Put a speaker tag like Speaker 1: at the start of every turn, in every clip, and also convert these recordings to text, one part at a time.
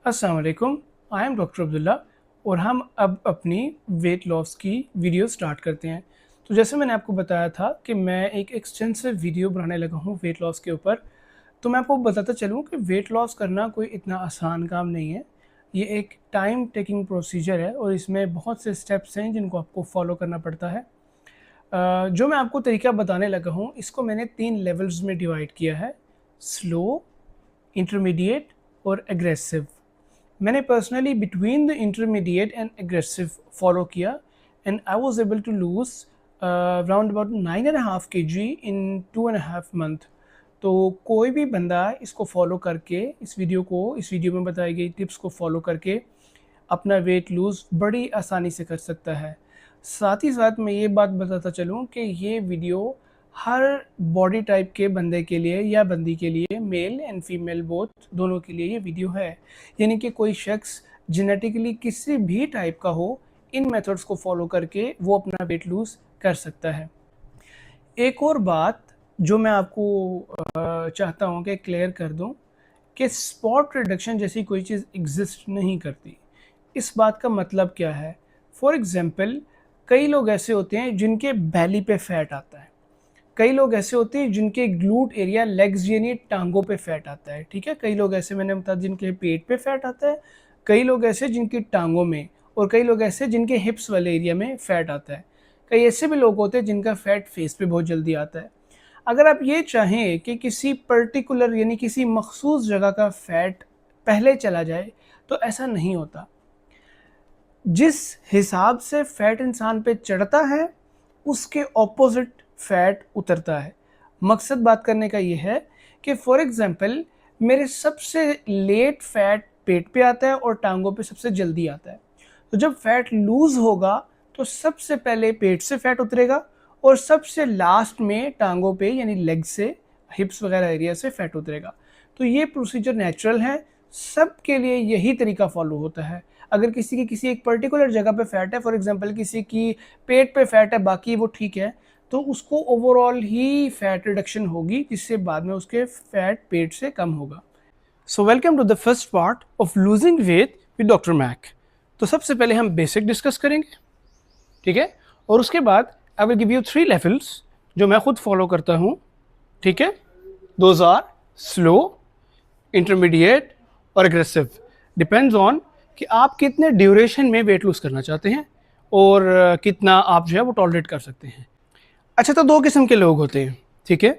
Speaker 1: अस्सलाम वालेकुम। I am doctor Abdullah और हम अब अपनी वेट लॉस की वीडियो स्टार्ट करते हैं। तो जैसे मैंने आपको बताया था कि मैं एक एक्सटेंसिव वीडियो बनाने लगा हूँ वेट लॉस के ऊपर। तो मैं आपको बताता चलूँ कि वेट लॉस करना कोई इतना आसान काम नहीं है। ये एक टाइम टेकिंग प्रोसीजर है और इसमें बहुत से स्टेप्स हैं जिनको आपको फॉलो करना पड़ता है। जो मैं आपको तरीका बताने लगा हूँ इसको मैंने 3 लेवल्स में डिवाइड किया है: स्लो, इंटरमीडिएट और एग्रेसिव। मैंने personally between the intermediate and aggressive follow किया and I was able to lose around about 9.5 kg in 2.5 month। तो कोई भी बंदा इसको फॉलो करके इस वीडियो में बताई गई टिप्स को फॉलो करके अपना वेट लूज़ बड़ी आसानी से कर सकता है। साथ ही साथ मैं ये बात बताता चलूँ कि ये वीडियो हर बॉडी टाइप के बंदे के लिए या बंदी के लिए, मेल एंड फीमेल बोथ दोनों के लिए ये वीडियो है। यानी कि कोई शख्स जेनेटिकली किसी भी टाइप का हो, इन मेथड्स को फॉलो करके वो अपना वेट लूज़ कर सकता है। एक और बात जो मैं आपको चाहता हूँ कि क्लियर कर दूँ कि स्पॉट रिडक्शन जैसी कोई चीज़ एग्जिस्ट नहीं करती। इस बात का मतलब क्या है? फॉर एग्ज़ाम्पल, कई लोग ऐसे होते हैं जिनके बैली पे फैट आता है, कई लोग ऐसे होते हैं जिनके ग्लूट एरिया, लेग्स यानी टांगों पे फैट आता है, ठीक है। कई लोग ऐसे मैंने बताया जिनके पेट पे फैट आता है, कई लोग ऐसे जिनकी टांगों में, और कई लोग ऐसे जिनके हिप्स वाले एरिया में फैट आता है। कई ऐसे भी लोग होते हैं जिनका फैट फेस पे बहुत जल्दी आता है। अगर आप ये चाहें कि किसी पर्टिकुलर यानी किसी मखसूस जगह का फैट पहले चला जाए, तो ऐसा नहीं होता। जिस हिसाब से फैट इंसान पे चढ़ता है उसके ऑपोजिट फैट उतरता है। मकसद बात करने का ये है कि फॉर एग्जांपल मेरे सबसे लेट फैट पेट पे आता है और टांगों पे सबसे जल्दी आता है। तो जब फैट लूज होगा तो सबसे पहले पेट से फैट उतरेगा और सबसे लास्ट में टांगों पे यानी लेग से, हिप्स वगैरह एरिया से फैट उतरेगा। तो ये प्रोसीजर नेचुरल है, सबके लिए यही तरीका फॉलो होता है। अगर किसी की किसी एक पर्टिकुलर जगह पे फैट है, फॉर एग्जांपल किसी की पेट पे फैट है, बाकी वो ठीक है, तो उसको ओवरऑल ही फैट रिडक्शन होगी जिससे बाद में उसके फैट पेट से कम होगा। So welcome to the first part of losing weight with doctor Mac. तो सबसे पहले हम बेसिक डिस्कस करेंगे, ठीक है, और उसके बाद I will give you 3 levels जो मैं खुद फॉलो करता हूँ, ठीक है। दोज आर स्लो, इंटरमीडिएट और एग्रेसिव। डिपेंड्स ऑन कि आप कितने ड्यूरेशन में वेट लूज करना चाहते हैं और कितना आप जो है वो टॉलरेट कर सकते हैं। अच्छा, तो 2 किस्म के लोग होते हैं, ठीक है।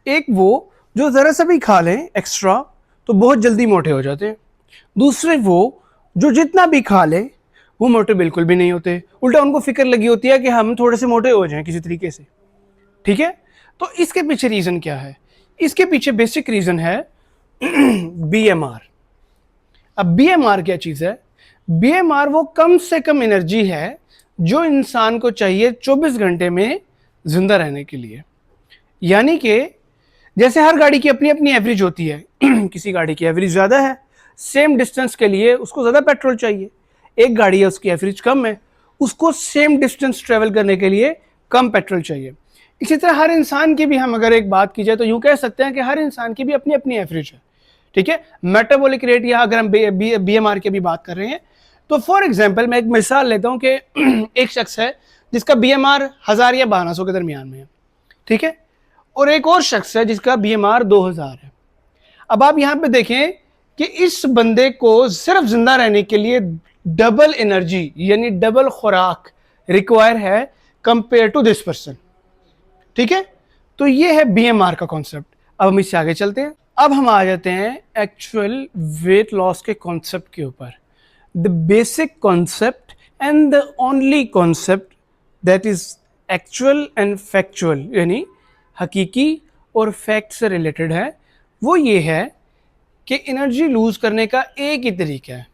Speaker 1: एक वो जो ज़रा सा भी खा लें एक्स्ट्रा तो बहुत जल्दी मोटे हो जाते हैं। दूसरे वो जो जितना भी खा लें वो मोटे बिल्कुल भी नहीं होते, उल्टा उनको फिक्र लगी होती है कि हम थोड़े से मोटे हो जाएं किसी तरीके से, ठीक है। तो इसके पीछे रीज़न क्या है? इसके पीछे बेसिक रीज़न है BMR। अब BMR क्या चीज़ है? BMR वो कम से कम एनर्जी है जो इंसान को चाहिए 24 घंटे में जिंदा रहने के लिए। यानी कि जैसे हर गाड़ी की अपनी अपनी एवरेज होती है किसी गाड़ी की एवरेज ज़्यादा है, सेम डिस्टेंस के लिए उसको ज़्यादा पेट्रोल चाहिए। एक गाड़ी है उसकी एवरेज कम है, उसको सेम डिस्टेंस ट्रेवल करने के लिए कम पेट्रोल चाहिए। इसी तरह हर इंसान की भी हम अगर एक बात की जाए तो यूँ कह सकते हैं कि हर इंसान की भी अपनी अपनी एवरेज है, ठीक है। मेटाबॉलिक रेट, या अगर हम BMR की भी बात कर रहे हैं तो फॉर एग्जांपल मैं एक मिसाल लेता हूं कि एक शख्स है जिसका BMR 1000 या 1200 के दरमियान में है, ठीक है, और एक और शख्स है जिसका BMR 2000 है। अब आप यहां पे देखें कि इस बंदे को सिर्फ जिंदा रहने के लिए डबल एनर्जी यानी डबल खुराक रिक्वायर है कंपेयर टू दिस पर्सन, ठीक है। तो ये है BMR का कॉन्सेप्ट। अब हम इससे आगे चलते हैं। अब हम आ जाते हैं एक्चुअल वेट लॉस के कॉन्सेप्ट के ऊपर। The basic concept and the only concept that is actual and factual, यानी हकीकी और फैक्ट से रिलेटेड है, वो ये है कि एनर्जी लूज करने का एक ही तरीका है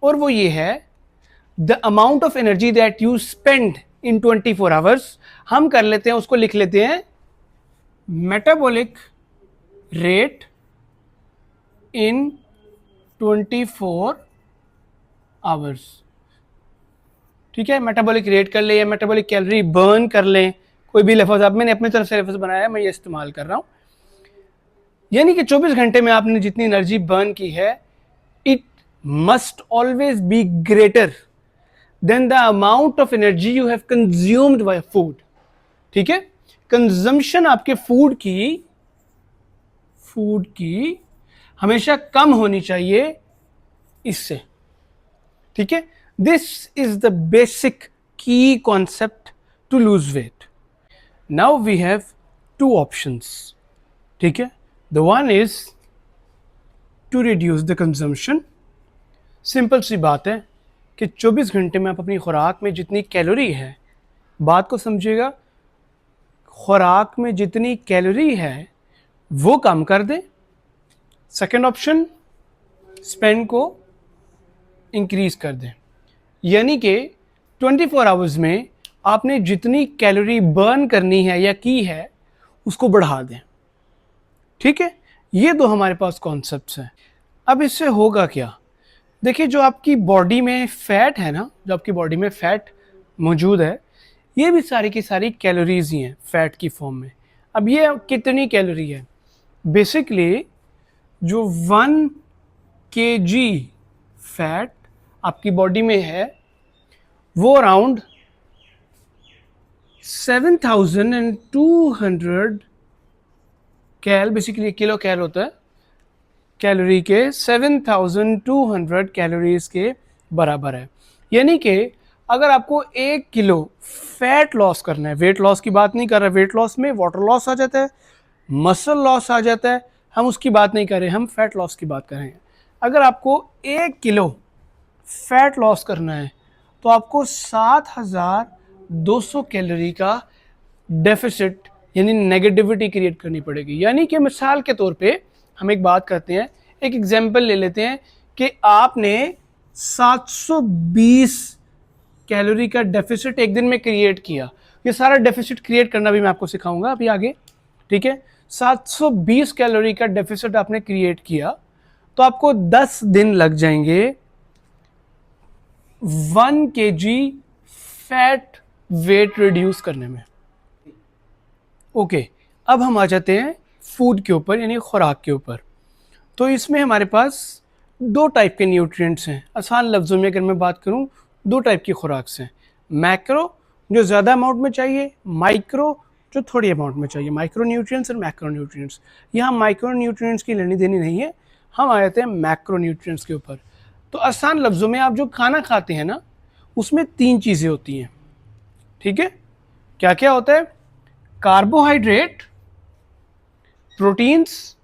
Speaker 1: और वो ये है the amount of energy that you spend in 24 hours. हम कर लेते हैं, उसको लिख लेते हैं मेटाबॉलिक रेट इन 24 आवर्स, ठीक है। मेटाबॉलिक रेट कर ले या मेटाबॉलिक कैलोरी बर्न कर लें, कोई भी लफ्ज़ आप, मैंने अपनी तरफ से लफ्ज़ बनाया, मैं ये इस्तेमाल कर रहा हूँ। यानी कि 24 घंटे में आपने जितनी एनर्जी बर्न की है, it must always be greater than the amount of energy you have consumed by food. ठीक है, कंजम्पशन आपके फूड की हमेशा कम होनी चाहिए इससे. ठीक है, दिस इज द बेसिक की concept to lose weight. Now we have two options. ठीक है, the one is to reduce the consumption. Simple सी बात है कि 24 घंटे में आप अपनी खुराक में जितनी कैलोरी है, बात को समझिएगा, खुराक में जितनी कैलोरी है वो कम कर दें. सेकेंड ऑप्शन, स्पेंड को इंक्रीज कर दें. यानी कि 24 आवर्स में आपने जितनी कैलोरी बर्न करनी है या की है उसको बढ़ा दें. ठीक है, ये दो हमारे पास कॉन्सेप्ट्स हैं. अब इससे होगा क्या? देखिए, जो आपकी बॉडी में फैट है ना, जो आपकी बॉडी में फैट मौजूद है, ये भी सारी की सारी कैलोरीज ही हैं फैट की फॉर्म में. अब ये कितनी कैलोरी है? बेसिकली जो 1 kg फैट आपकी बॉडी में है वो अराउंड 7200 कैल, बेसिकली किलो कैल होता है, कैलोरी के 7200 कैलोरीज के बराबर है. यानी कि अगर आपको 1 किलो फैट लॉस करना है, वेट लॉस की बात नहीं कर रहे, वेट लॉस में वाटर लॉस आ जाता है, मसल लॉस आ जाता है, हम उसकी बात नहीं कर रहे, हम फैट लॉस की बात कर रहे हैं. अगर आपको 1 किलो फैट लॉस करना है तो आपको 7200 कैलोरी का डेफिसिट यानी नेगेटिविटी क्रिएट करनी पड़ेगी. यानी कि मिसाल के तौर पे हम एक बात करते हैं, एक एग्जांपल ले लेते हैं कि आपने 720 कैलोरी का डेफिसिट एक दिन में क्रिएट किया. ये सारा डेफिसिट क्रिएट करना भी मैं आपको सिखाऊंगा अभी आगे. ठीक है, 720 कैलोरी का डेफिसिट आपने क्रिएट किया तो आपको 10 दिन लग जाएंगे 1 kg फैट वेट रिड्यूस करने में. ओके, अब हम आ जाते हैं फूड के ऊपर यानी खुराक के ऊपर. तो इसमें हमारे पास 2 टाइप के न्यूट्रिएंट्स हैं. आसान लफ्ज़ों में अगर मैं बात करूं, 2 टाइप की खुराक हैं. मैक्रो जो ज़्यादा अमाउंट में चाहिए, माइक्रो जो थोड़ी अमाउंट में चाहिए. माइक्रो न्यूट्रिएंट्स और मैक्रो न्यूट्रिएंट्स. यहाँ माइक्रो न्यूट्रिएंट्स की लेनी देनी नहीं है, हम आ जाते हैं मैक्रो न्यूट्रिएंट्स के ऊपर. तो आसान लफ्ज़ों में आप जो खाना खाते हैं ना, उसमें 3 चीज़ें होती हैं. ठीक है, क्या क्या होता है? कार्बोहाइड्रेट, प्रोटीन्स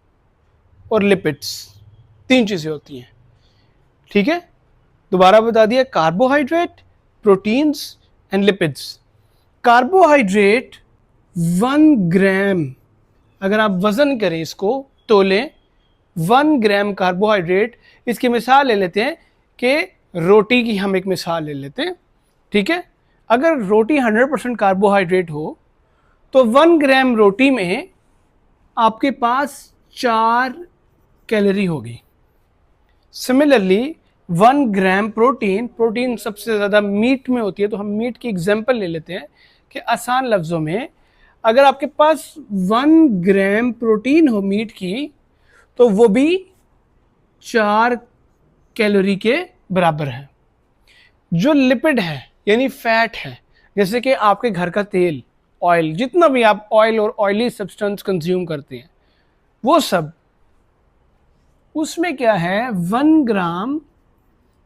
Speaker 1: और लिपिड्स. 3 चीज़ें होती हैं. ठीक है, दोबारा बता दिया, carbohydrate, proteins and lipids. Carbohydrate 1 ग्राम, अगर आप वज़न करें, इसको तोलें, 1 ग्राम कार्बोहाइड्रेट. इसकी मिसाल ले लेते हैं कि रोटी की हम एक मिसाल ले लेते हैं. ठीक है, अगर रोटी 100% कार्बोहाइड्रेट हो तो 1 ग्राम रोटी में आपके पास 4 कैलोरी होगी. सिमिलरली 1 ग्राम प्रोटीन सबसे ज़्यादा मीट में होती है, तो हम मीट की एग्जांपल ले लेते हैं कि आसान लफ्ज़ों में अगर आपके पास 1 ग्राम प्रोटीन हो मीट की तो वो भी 4 कैलोरी के बराबर है. जो लिपिड है यानी फैट है, जैसे कि आपके घर का तेल, ऑयल, जितना भी आप ऑयल और ऑयली सब्सटेंस कंज्यूम करते हैं, वो सब, उसमें क्या है, 1 ग्राम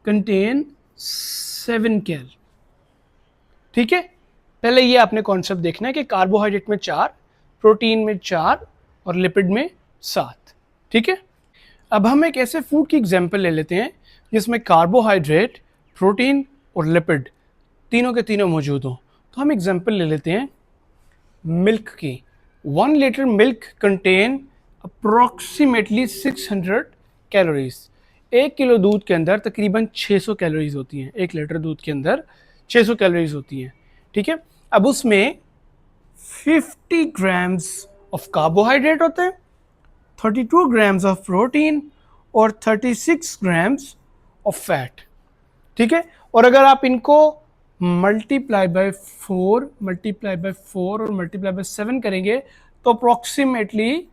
Speaker 1: कंटेन 7 कैल. ठीक है, पहले ये आपने कॉन्सेप्ट देखना है कि कार्बोहाइड्रेट में 4, प्रोटीन में 4 और लिपिड में 7. ठीक है, अब हम एक ऐसे फूड की एग्जांपल ले लेते हैं जिसमें कार्बोहाइड्रेट, प्रोटीन और लिपिड तीनों के तीनों मौजूद हों. तो हम एग्जांपल ले लेते हैं मिल्क की. 1 litre milk contain approximately 600 calories. 1 kilo दूध के अंदर तकरीबन 600 कैलोरीज होती हैं. 1 लीटर दूध के अंदर 600 कैलोरीज होती हैं. ठीक है, अब उसमें 50 ग्राम्स ऑफ कार्बोहाइड्रेट होते हैं, 32 ग्राम्स ऑफ प्रोटीन और 36 ग्राम्स ऑफ फैट. ठीक है, और अगर आप इनको मल्टीप्लाई बाय 4 और मल्टीप्लाई बाय 7 करेंगे तो अप्रॉक्सीमेटली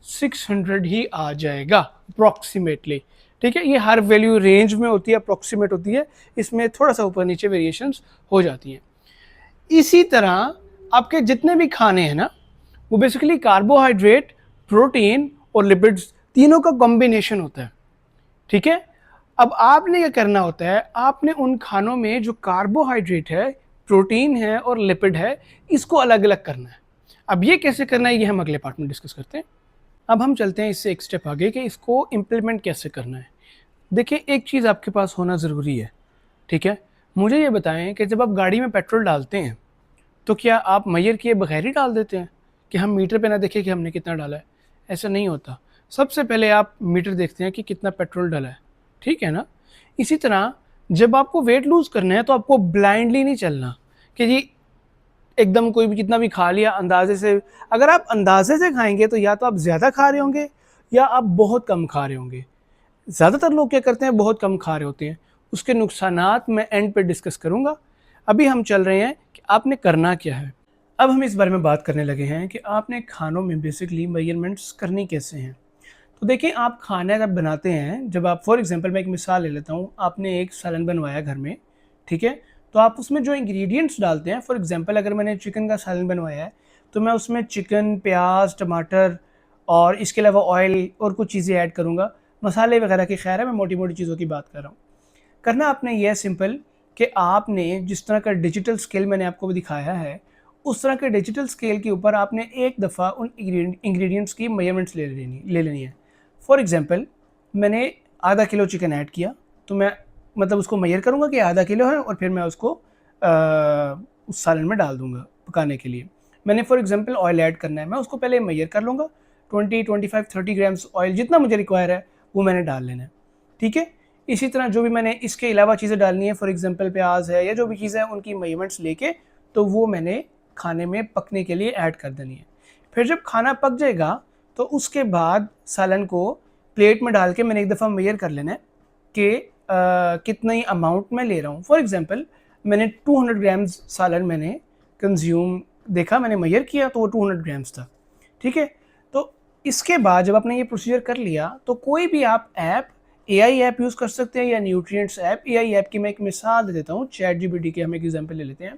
Speaker 1: 600 ही आ जाएगा. अप्रॉक्सीमेटली ठीक है, ये हर वैल्यू रेंज में होती है, अप्रॉक्सीमेट होती है, इसमें थोड़ा सा ऊपर नीचे वेरिएशंस हो जाती हैं। इसी तरह आपके जितने भी खाने हैं ना, वो बेसिकली कार्बोहाइड्रेट, प्रोटीन और लिपिड्स तीनों का कॉम्बिनेशन होता है। ठीक है, अब आपने क्या करना होता है, आपने उन खानों में जो कार्बोहाइड्रेट है, प्रोटीन है और लिपिड है, इसको अलग अलग करना है। अब ये कैसे करना है, ये हम अगले पार्ट में डिस्कस करते हैं। अब हम चलते हैं इससे एक स्टेप आगे कि इसको इम्प्लीमेंट कैसे करना है। देखिए, एक चीज़ आपके पास होना ज़रूरी है। ठीक है, मुझे ये बताएं कि जब आप गाड़ी में पेट्रोल डालते हैं तो क्या आप मैयर किए बगैर ही डाल देते हैं कि हम मीटर पे ना देखें कि हमने कितना डाला है? ऐसा नहीं होता। सबसे पहले आप मीटर देखते हैं कि कितना पेट्रोल डाला है। ठीक है ना? इसी तरह जब आपको वेट लूज़ करना है तो आपको ब्लाइंडली नहीं चलना कि जी एकदम कोई भी कितना भी खा लिया अंदाजे से। अगर आप अंदाजे से खाएंगे तो या तो आप ज़्यादा खा रहे होंगे या आप बहुत कम खा रहे होंगे। ज़्यादातर लोग क्या करते हैं, बहुत कम खा रहे होते हैं। उसके नुकसानात मैं एंड पे डिस्कस करूँगा। अभी हम चल रहे हैं कि आपने करना क्या है। अब हम इस बारे में बात करने लगे हैं कि आपने खानों में बेसिकली मेजरमेंट्स करनी कैसे हैं। तो देखिए, आप खाना जब बनाते हैं, जब आप फॉर एग्जांपल मैं एक मिसाल ले लेता हूँ, आपने एक सालन बनवाया घर में, ठीक है, तो आप उसमें जो इंग्रेडिएंट्स डालते हैं, फॉर एग्जांपल अगर मैंने चिकन का सालन बनवाया है तो मैं उसमें चिकन, प्याज, टमाटर और इसके अलावा ऑयल और कुछ चीज़ें ऐड करूँगा, मसाले वगैरह की। खैर है, मैं मोटी मोटी चीज़ों की बात कर रहा हूँ। करना आपने ये सिंपल कि आपने जिस तरह का डिजिटल स्केल मैंने आपको दिखाया है, उस तरह के डिजिटल स्केल के ऊपर आपने एक दफ़ा उन इंग्रेडिएंट्स की मेजरमेंट्स ले लेनी है। फॉर एग्जांपल मैंने आधा किलो चिकन ऐड किया तो मैं मतलब उसको मेजर करूँगा कि आधा किलो है और फिर मैं उसको उस सालन में डाल दूँगा पकाने के लिए। मैंने फॉर एग्जांपल ऑयल ऐड करना है, मैं उसको पहले मेजर कर लूँगा, 20, 25, 30 ग्राम्स ऑयल जितना मुझे रिक्वायर है वो मैंने डाल लेना है। ठीक है, इसी तरह जो भी मैंने इसके अलावा चीज़ें डालनी है, फॉर एग्जांपल प्याज है या जो भी चीज़ें हैं, उनकी मेजरमेंट्स लेके तो वो मैंने खाने में पकने के लिए ऐड कर देनी है। फिर जब खाना पक जाएगा तो उसके बाद सालन को प्लेट में डाल के मैंने एक दफ़ा मेजर कर लेना है कि कितनी अमाउंट मैं ले रहा हूँ। फॉर एग्जांपल मैंने 200 ग्राम्स सालन मैंने कंज्यूम देखा, मैंने मेजर किया तो वो 200 ग्राम्स था। ठीक है, तो इसके बाद जब आपने ये प्रोसीजर कर लिया तो कोई भी आप ऐप, एआई ऐप यूज़ कर सकते हैं या न्यूट्रिएंट्स ऐप। एआई ऐप की मैं एक मिसाल दे देता हूँ, चैट जीपीटी की हम एक एग्जांपल ले लेते हैं।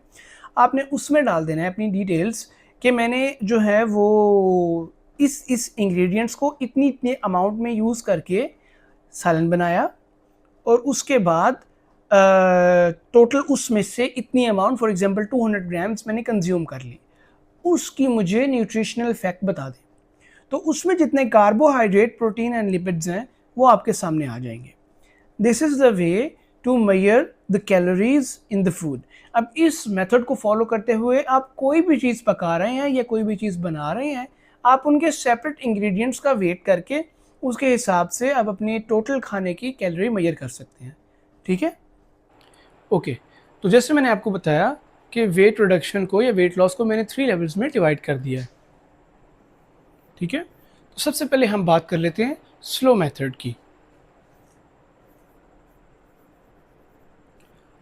Speaker 1: आपने उसमें डाल देना है अपनी डिटेल्स कि मैंने जो है वो इस इंग्रेडिएंट्स को इतनी इतने अमाउंट में यूज़ करके सालन बनाया और उसके बाद टोटल उसमें से इतनी अमाउंट, फॉर एग्जांपल 200 ग्राम्स मैंने कंज्यूम कर ली, उसकी मुझे न्यूट्रिशनल फैक्ट बता दें। तो उसमें जितने कार्बोहाइड्रेट, प्रोटीन एंड लिपिड्स हैं वो आपके सामने आ जाएंगे। This is the way to measure the calories in the food. अब इस मेथड को फॉलो करते हुए आप कोई भी चीज़ पका रहे हैं या कोई भी चीज़ बना रहे हैं, आप उनके सेपरेट इंग्रेडिएंट्स का वेट करके उसके हिसाब से आप अपनी टोटल खाने की कैलोरी मेजर कर सकते हैं। ठीक है, ओके। तो जैसे मैंने आपको बताया कि वेट रिडक्शन को या वेट लॉस को मैंने 3 लेवल्स में डिवाइड कर दिया है। ठीक है, तो सबसे पहले हम बात कर लेते हैं स्लो मेथड की।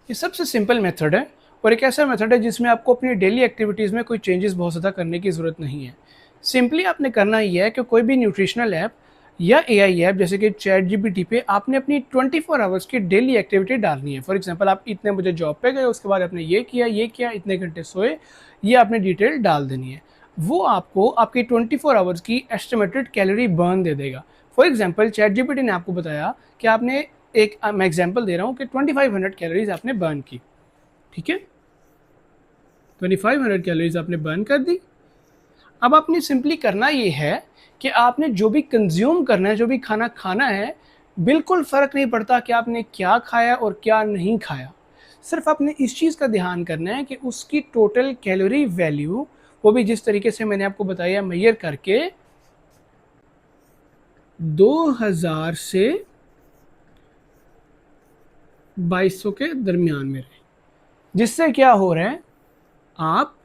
Speaker 1: ये सबसे सिंपल मेथड है और एक ऐसा मेथड है जिसमें आपको अपनी डेली एक्टिविटीज़ में कोई चेंजेस बहुत ज़्यादा करने की ज़रूरत नहीं है। सिंपली आपने करना ये है कि कोई भी न्यूट्रिशनल ऐप या एआई ऐप जैसे कि चैट जीपीटी पे आपने अपनी 24 आवर्स की डेली एक्टिविटी डालनी है। फॉर एग्जांपल आप इतने बजे जॉब पे गए, उसके बाद आपने ये किया, इतने घंटे सोए, ये आपने डिटेल डाल देनी है। वो आपको आपकी 24 आवर्स की एस्टिमेटेड कैलोरी बर्न दे देगा। फॉर एग्जांपल चैट जीपीटी ने आपको बताया कि आपने एक मैं एग्जांपल दे रहा हूँ कि 2500 कैलोरीज आपने बर्न की। ठीक है, 2500 कैलोरीज आपने बर्न कर दी। अब आपने सिंपली करना ये है कि आपने जो भी कंज्यूम करना है, जो भी खाना खाना है, बिल्कुल फ़र्क नहीं पड़ता कि आपने क्या खाया और क्या नहीं खाया। सिर्फ आपने इस चीज़ का ध्यान करना है कि उसकी टोटल कैलोरी वैल्यू, वो भी जिस तरीके से मैंने आपको बताया मेजर करके, 2000 से 2200 के दरमियान में रहे। जिससे क्या हो रहा है, आप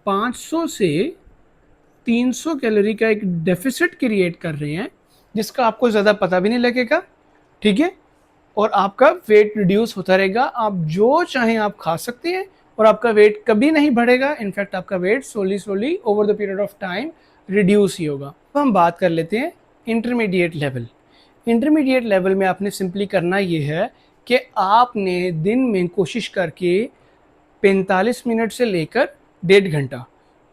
Speaker 1: 500 से 300 कैलोरी का एक डेफिसिट क्रिएट कर रहे हैं जिसका आपको ज़्यादा पता भी नहीं लगेगा। ठीक है, और आपका वेट रिड्यूस होता रहेगा। आप जो चाहें आप खा सकते हैं और आपका वेट कभी नहीं बढ़ेगा। इनफैक्ट आपका weight slowly over the period of time reduce ही होगा। अब हम बात कर लेते हैं इंटरमीडिएट लेवल। इंटरमीडिएट लेवल में आपने सिंपली करना ये है कि आपने दिन में कोशिश करके 45 मिनट से लेकर 1.5 घंटा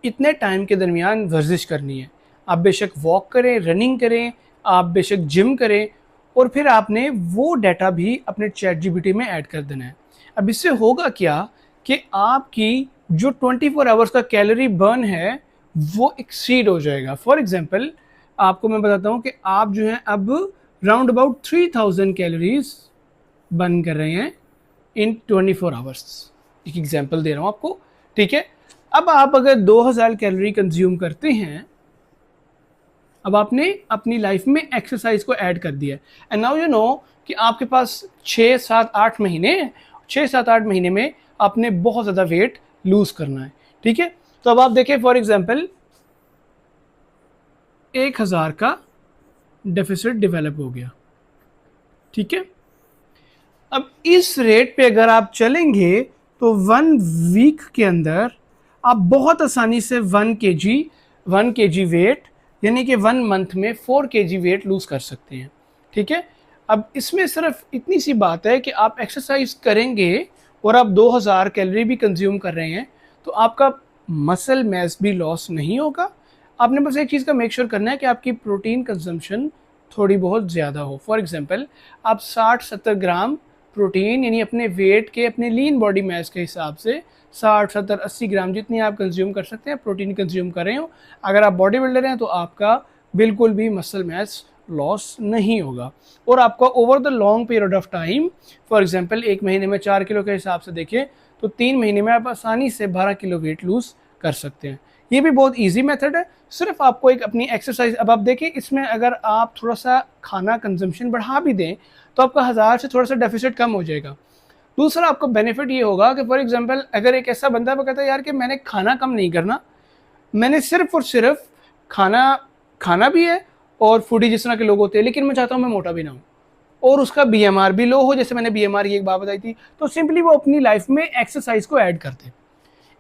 Speaker 1: इतने टाइम के दरमियान वर्जिश करनी है। आप बेशक वॉक करें, रनिंग करें, आप बेशक जिम करें, और फिर आपने वो डाटा भी अपने चैट जीपीटी में ऐड कर देना है। अब इससे होगा क्या कि आपकी जो 24 आवर्स का कैलोरी बर्न है वो एक्सीड हो जाएगा। फॉर एग्जांपल आपको मैं बताता हूँ कि आप जो है अब राउंड अबाउट 3000 कैलोरीज बर्न कर रहे हैं इन 24 आवर्स। एक एग्जांपल दे रहा हूँ आपको, ठीक है। अब आप अगर 2000 कैलोरी कंज्यूम करते हैं, अब आपने अपनी लाइफ में एक्सरसाइज को ऐड कर दिया, एंड नाउ यू नो कि आपके पास 6-7-8 महीने में आपने बहुत ज़्यादा वेट लूज करना है, ठीक है। तो अब आप देखें फॉर एग्जांपल 1000 का डेफिसिट डेवलप हो गया, ठीक है। अब इस रेट पे अगर आप चलेंगे तो 1 वीक के अंदर आप बहुत आसानी से 1 kg वेट, यानी कि 1 मंथ में 4 kg वेट लूज कर सकते हैं, ठीक है। अब इसमें सिर्फ इतनी सी बात है कि आप एक्सरसाइज करेंगे और आप 2000 कैलोरी भी कंज्यूम कर रहे हैं तो आपका मसल मैस भी लॉस नहीं होगा। आपने बस एक चीज़ का मेक श्योर करना है कि आपकी प्रोटीन कंजम्पशन थोड़ी बहुत ज़्यादा हो। फॉर एग्जांपल आप 60-70 ग्राम प्रोटीन, यानी अपने वेट के, अपने लीन बॉडी मास के हिसाब से 60-70-80 ग्राम जितनी आप कंज्यूम कर सकते हैं प्रोटीन कंज्यूम कर रहे हो। अगर आप बॉडी बिल्डर हैं तो आपका बिल्कुल भी मसल मास लॉस नहीं होगा, और आपका over the long period of time, for example 1 महीने में 4 किलो के हिसाब से देखें तो 3 महीने में आप आसानी से 12 किलो वेट लूज कर सकते हैं। ये भी बहुत इजी मेथड है, सिर्फ आपको एक अपनी एक्सरसाइज। अब आप देखें इसमें अगर आप थोड़ा सा खाना कंजम्पशन बढ़ा भी दें तो आपका 1000 से थोड़ा सा डेफिसिट कम हो जाएगा। दूसरा आपको बेनिफिट ये होगा कि फॉर एग्जांपल अगर एक ऐसा बंदा वो कहता है यार कि मैंने खाना कम नहीं करना, मैंने सिर्फ और सिर्फ खाना भी है और फूडी जिस तरह के लोग होते हैं, लेकिन मैं चाहता हूँ मैं मोटा भी ना हूँ और उसका बीएमआर भी लो हो, जैसे मैंने बीएमआर की एक बात बताई थी, तो सिंपली वो अपनी लाइफ में एक्सरसाइज को ऐड करते।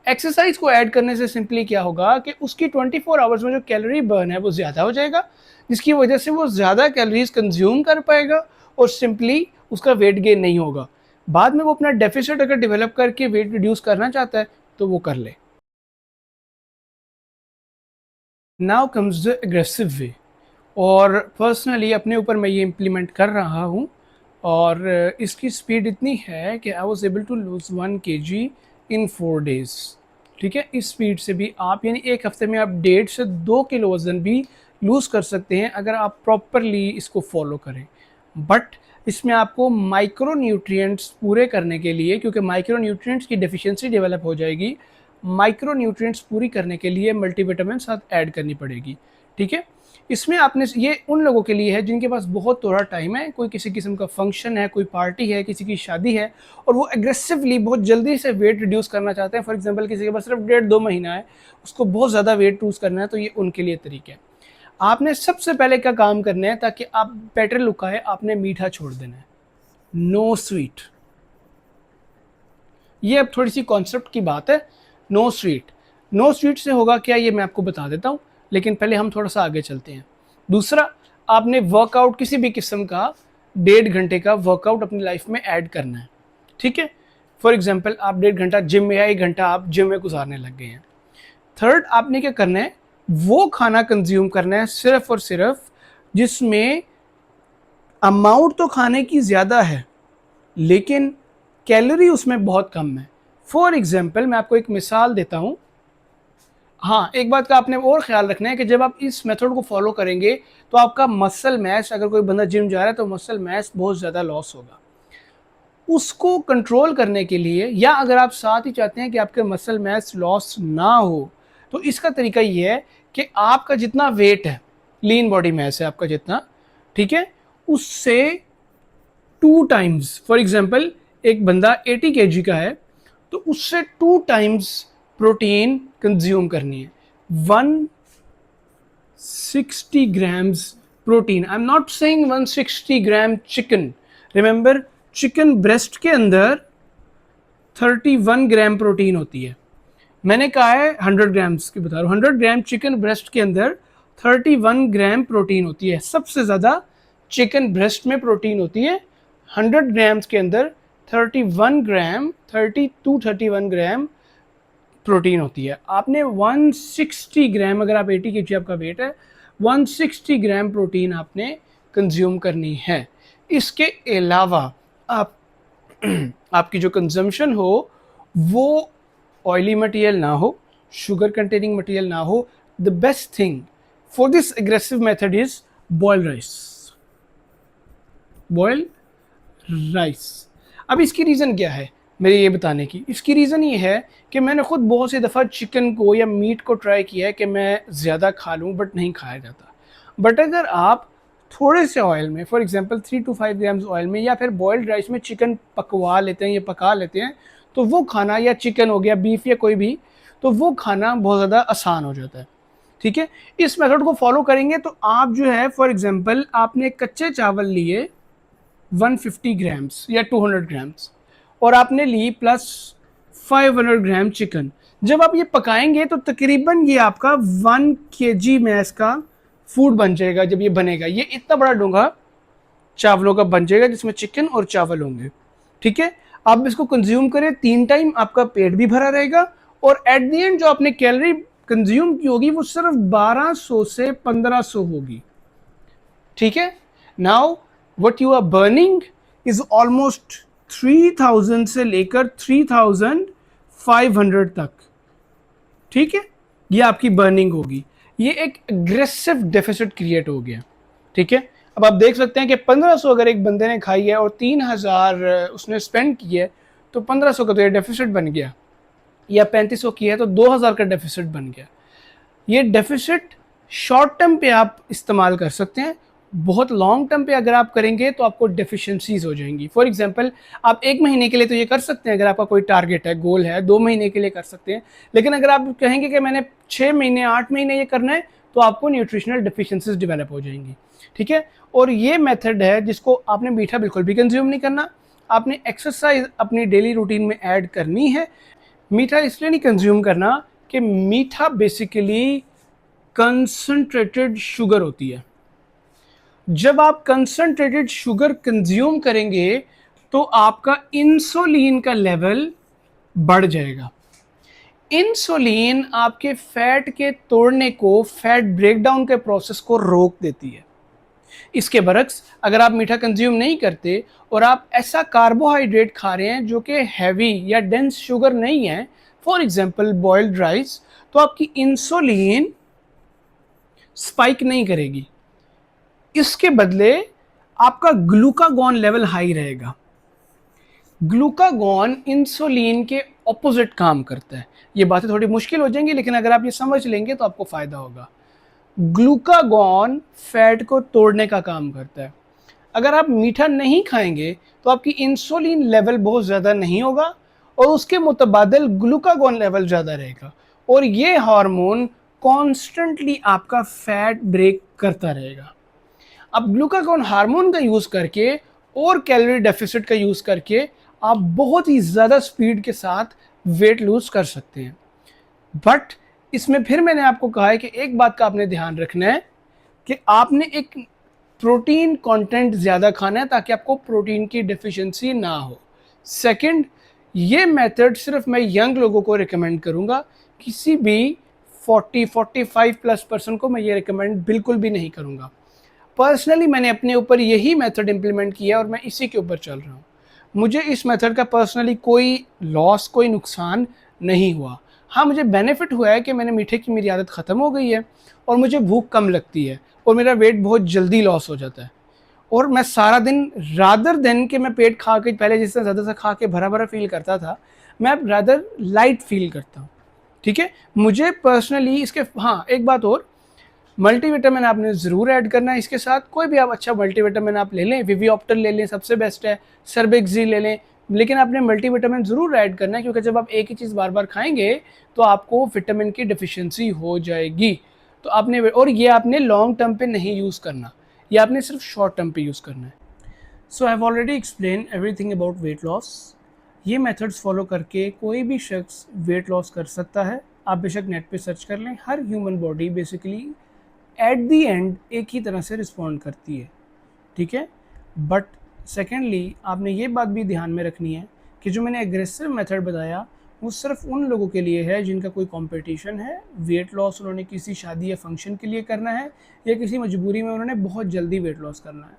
Speaker 1: एक्सरसाइज को ऐड करने से सिंपली क्या होगा कि उसकी 24 आवर्स में जो कैलोरी बर्न है वो ज़्यादा हो जाएगा, जिसकी वजह से वो ज़्यादा कैलोरीज कंज्यूम कर पाएगा और सिंपली उसका वेट गेन नहीं होगा। बाद में वो अपना डेफिसिट अगर डेवलप करके वेट रिड्यूस करना चाहता है तो वो कर ले। नाउ कम्स द एग्रेसिव वे, और पर्सनली अपने ऊपर मैं ये इम्प्लीमेंट कर रहा हूँ, और इसकी स्पीड इतनी है कि I was able to lose 1 kg इन 4 days, ठीक है। इस स्पीड से भी आप, यानी एक हफ्ते में आप 1.5 से 2 किलो वज़न भी लूज़ कर सकते हैं अगर आप प्रॉपरली इसको फॉलो करें। बट इसमें आपको माइक्रो न्यूट्रिएंट्स पूरे करने के लिए, क्योंकि माइक्रो न्यूट्रिएंट्स की डेफिशिएंसी डेवलप हो जाएगी, माइक्रो न्यूट्रिएंट्स पूरी करने के लिए मल्टीविटामिन साथ ऐड करनी पड़ेगी, ठीक है। इसमें आपने, ये उन लोगों के लिए है जिनके पास बहुत थोड़ा टाइम है, कोई किसी किस्म का फंक्शन है, कोई पार्टी है, किसी की शादी है, और वो एग्रेसिवली बहुत जल्दी से वेट रिड्यूस करना चाहते हैं। फॉर एग्जांपल किसी के पास सिर्फ 1.5-2 महीना है, उसको बहुत ज़्यादा वेट लूज करना है, तो ये उनके लिए तरीके हैं। आपने सबसे पहले क्या काम करना है ताकि आप बेटर लुक आए, आपने मीठा छोड़ देना है, नो स्वीट। ये अब थोड़ी सी कॉन्सेप्ट की बात है, नो स्वीट। नो स्वीट से होगा क्या ये मैं आपको बता देता हूँ, लेकिन पहले हम थोड़ा सा आगे चलते हैं। दूसरा, आपने वर्कआउट किसी भी किस्म का 1.5 घंटे का वर्कआउट अपनी लाइफ में ऐड करना है, ठीक है। फॉर एग्जांपल आप 1.5 घंटा जिम में या 1 घंटा आप जिम में गुजारने लग गए हैं। थर्ड, आपने क्या करना है, वो खाना कंज्यूम करना है सिर्फ और सिर्फ जिसमें अमाउंट तो खाने की ज़्यादा है लेकिन कैलोरी उसमें बहुत कम है। फॉर एग्जाम्पल मैं आपको एक मिसाल देता हूँ। हाँ, एक बात का आपने और ख्याल रखना है कि जब आप इस मेथड को फॉलो करेंगे तो आपका मसल मैस, अगर कोई बंदा जिम जा रहा है तो मसल मैस बहुत ज़्यादा लॉस होगा। उसको कंट्रोल करने के लिए, या अगर आप साथ ही चाहते हैं कि आपके मसल मैस लॉस ना हो, तो इसका तरीका ये है कि आपका जितना वेट है, लीन बॉडी मैस है आपका जितना, ठीक है, उससे 2 टाइम्स, फॉर एग्जांपल एक बंदा 80 kg का है तो उससे 2 टाइम्स प्रोटीन कंज्यूम करनी है, 160 grams protein. I am not saying 160 gram chicken, remember chicken breast के अंदर 31 ग्राम प्रोटीन होती है। मैंने कहा है 100 ग्राम्स की बता रहा हूँ, 100 ग्राम चिकन ब्रेस्ट के अंदर 31 ग्राम प्रोटीन होती है। सबसे ज़्यादा चिकन ब्रेस्ट में प्रोटीन होती है 100 ग्राम्स के अंदर 31 ग्राम प्रोटीन होती है। आपने 160 ग्राम, अगर आप 80 kg आपका वेट है, 160 ग्राम प्रोटीन आपने कंज्यूम करनी है। इसके अलावा आप आपकी जो कंजम्पशन हो वो ऑयली मटेरियल ना हो, शुगर कंटेनिंग मटेरियल ना हो। The best thing for this aggressive method is boiled rice. Boiled rice. अब इसकी रीज़न क्या है मेरे ये बताने की? इसकी रीज़न ये है कि मैंने खुद बहुत सी दफ़ा चिकन को या मीट को ट्राई किया है कि मैं ज़्यादा खा लूँ, बट नहीं खाया जाता। बट अगर आप थोड़े से ऑयल में, for example 3 to 5 grams oil में या फिर बॉइल्ड राइस में चिकन पकवा लेते हैं या पका लेते हैं, तो वो खाना, या चिकन हो गया, बीफ या कोई भी, तो वो खाना बहुत ज़्यादा आसान हो जाता है। ठीक है, इस मेथड को फॉलो करेंगे तो आप जो है, फॉर एग्जांपल आपने कच्चे चावल लिए 150 ग्राम्स या 200 ग्राम्स, और आपने ली प्लस 500 ग्राम चिकन। जब आप ये पकाएंगे तो तकरीबन ये आपका 1 kg मैस का फूड बन जाएगा। जब ये बनेगा, ये इतना बड़ा डोंगा चावलों का बन जाएगा जिसमें चिकन और चावल होंगे। ठीक है, आप इसको कंज्यूम करें 3 टाइम, आपका पेट भी भरा रहेगा, और एट द एंड जो आपने कैलोरी कंज्यूम की होगी वो सिर्फ 1200 से 1500 होगी। ठीक है, now what you are burning is almost 3000 से लेकर 3500 तक। ठीक है, ये आपकी बर्निंग होगी। ये एक एग्रेसिव डेफिसिट क्रिएट हो गया। ठीक है, अब आप देख सकते हैं कि 1500 अगर एक बंदे ने खाई है और 3000 उसने स्पेंड किया है, तो 1500 का तो ये डेफिसिट बन गया, या 3500 की है तो 2000 का डेफिसिट बन गया। ये डेफिसिट शॉर्ट टर्म पे आप इस्तेमाल कर सकते हैं, बहुत लॉन्ग टर्म पे अगर आप करेंगे तो आपको डेफिशिएंसीज हो जाएंगी। फॉर एग्जांपल आप 1 महीने के लिए तो ये कर सकते हैं, अगर आपका कोई टारगेट है, गोल है, 2 महीने के लिए कर सकते हैं। लेकिन अगर आप कहेंगे कि मैंने 6 महीने 8 महीने ये करना है, तो आपको न्यूट्रिशनल डेफिशिएंसीज डेवलप हो जाएंगी। ठीक है, और ये मेथड है जिसको आपने मीठा बिल्कुल भी कंज्यूम नहीं करना, आपने एक्सरसाइज अपनी डेली रूटीन में ऐड करनी है। मीठा इसलिए नहीं कंज्यूम करना कि मीठा बेसिकली कंसंट्रेटेड शुगर होती है। जब आप कंसंट्रेटेड शुगर कंज्यूम करेंगे तो आपका इंसुलिन का लेवल बढ़ जाएगा। इंसुलिन आपके फैट के तोड़ने को, फैट ब्रेकडाउन के प्रोसेस को रोक देती है। इसके बरक्स अगर आप मीठा कंज्यूम नहीं करते और आप ऐसा कार्बोहाइड्रेट खा रहे हैं जो कि हैवी या डेंस शुगर नहीं है, फॉर एग्जांपल बॉइल्ड राइस, तो आपकी इंसुलिन स्पाइक नहीं करेगी। इसके बदले आपका ग्लूकागॉन लेवल हाई रहेगा। ग्लूकागॉन इंसुलिन के ऑपोजिट काम करता है। ये बातें थोड़ी मुश्किल हो जाएंगी, लेकिन अगर आप ये समझ लेंगे तो आपको फायदा होगा। ग्लूकागॉन फैट को तोड़ने का काम करता है। अगर आप मीठा नहीं खाएंगे तो आपकी इंसुलिन लेवल बहुत ज़्यादा नहीं होगा और उसके मुतबादिल ग्लूकागॉन लेवल ज़्यादा रहेगा, और ये हार्मोन कॉन्स्टेंटली आपका फैट ब्रेक करता रहेगा। अब ग्लूकागॉन हार्मोन का यूज़ करके और कैलोरी डेफिसिट का यूज़ करके आप बहुत ही ज़्यादा स्पीड के साथ वेट लूज कर सकते हैं। बट इसमें फिर मैंने आपको कहा है कि एक बात का आपने ध्यान रखना है कि आपने एक प्रोटीन कंटेंट ज़्यादा खाना है ताकि आपको प्रोटीन की डेफिशिएंसी ना हो। सेकंड, ये मेथड सिर्फ मैं यंग लोगों को रिकमेंड करूँगा, किसी भी 40-45 प्लस पर्सन को मैं ये रिकमेंड बिल्कुल भी नहीं करूँगा। पर्सनली मैंने अपने ऊपर यही मेथड इम्प्लीमेंट किया और मैं इसी के ऊपर चल रहा हूँ। मुझे इस मेथड का पर्सनली कोई लॉस, कोई नुकसान नहीं हुआ। हाँ, मुझे बेनिफिट हुआ है कि मैंने मीठे की मेरी आदत ख़त्म हो गई है और मुझे भूख कम लगती है और मेरा वेट बहुत जल्दी लॉस हो जाता है, और मैं सारा दिन, रादर देन कि मैं पेट खा के पहले जिस तरह ज़्यादा सा खा के भरा भरा फील करता था, मैं अब रादर लाइट फील करता हूँ। ठीक है, मुझे पर्सनली इसके, हाँ एक बात और, मल्टीविटामिन आपने ज़रूर ऐड करना है इसके साथ। कोई भी आप अच्छा मल्टीविटामिन आप ले लें, विविऑप्टर ले लें, सबसे बेस्ट है, सर्बेक्सी ले लें, लेकिन आपने मल्टीविटामिन ज़रूर ऐड करना है, क्योंकि जब आप एक ही चीज़ बार बार खाएंगे तो आपको विटामिन की डिफिशियंसी हो जाएगी। तो आपने, और ये आपने लॉन्ग टर्म पे नहीं यूज़ करना, ये आपने सिर्फ शॉर्ट टर्म पे यूज़ करना है। So I have already explain everything about weight loss. ये मेथड्स फॉलो करके कोई भी शख्स वेट लॉस कर सकता है। आप बेशक नेट पे सर्च कर लें, हर human body basically at the end एक ही तरह से रिस्पॉन्ड करती है। ठीक है। बट सेकेंडली आपने ये बात भी ध्यान में रखनी है कि जो मैंने एग्रेसिव मेथड बताया वो सिर्फ उन लोगों के लिए है जिनका कोई कंपटीशन है, वेट लॉस उन्होंने किसी शादी या फंक्शन के लिए करना है, या किसी मजबूरी में उन्होंने बहुत जल्दी वेट लॉस करना है।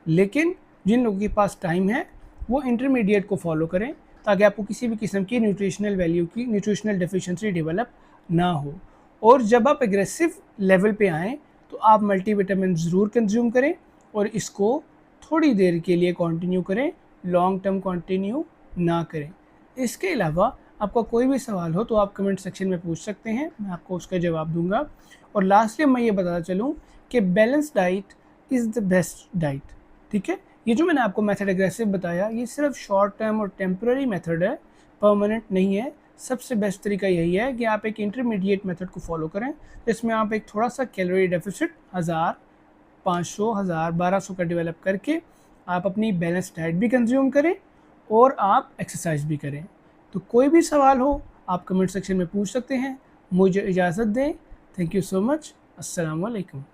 Speaker 1: लेकिन जिन लोगों के पास टाइम है वो इंटरमीडिएट को फॉलो करें ताकि आपको किसी भी किस्म की न्यूट्रिशनल डेफिशिएंसी डेवलप ना हो। और जब आप एग्रेसिव लेवल पे आएँ तो आप मल्टीविटामिन ज़रूर कंज्यूम करें और इसको थोड़ी देर के लिए कंटिन्यू करें, लॉन्ग टर्म कंटिन्यू ना करें। इसके अलावा आपका कोई भी सवाल हो तो आप कमेंट सेक्शन में पूछ सकते हैं, मैं आपको उसका जवाब दूंगा। और लास्टली मैं ये बताता चलूँ कि balance diet is the best diet, ठीक है। ये जो मैंने आपको मेथड एग्रेसिव बताया ये सिर्फ शॉर्ट टर्म और टेम्पररी मेथड है, परमानेंट नहीं है। सबसे बेस्ट तरीका यही है कि आप एक इंटरमीडिएट मेथड को फॉलो करें जिसमें आप एक थोड़ा सा कैलोरी डेफिसिट 1000, 500, 1000, 1200 का डेवलप करके आप अपनी बैलेंस डाइट भी कंज्यूम करें और आप एक्सरसाइज भी करें। तो कोई भी सवाल हो आप कमेंट सेक्शन में पूछ सकते हैं। मुझे इजाज़त दें। Thank you so much. अस्सलाम वालेकुम।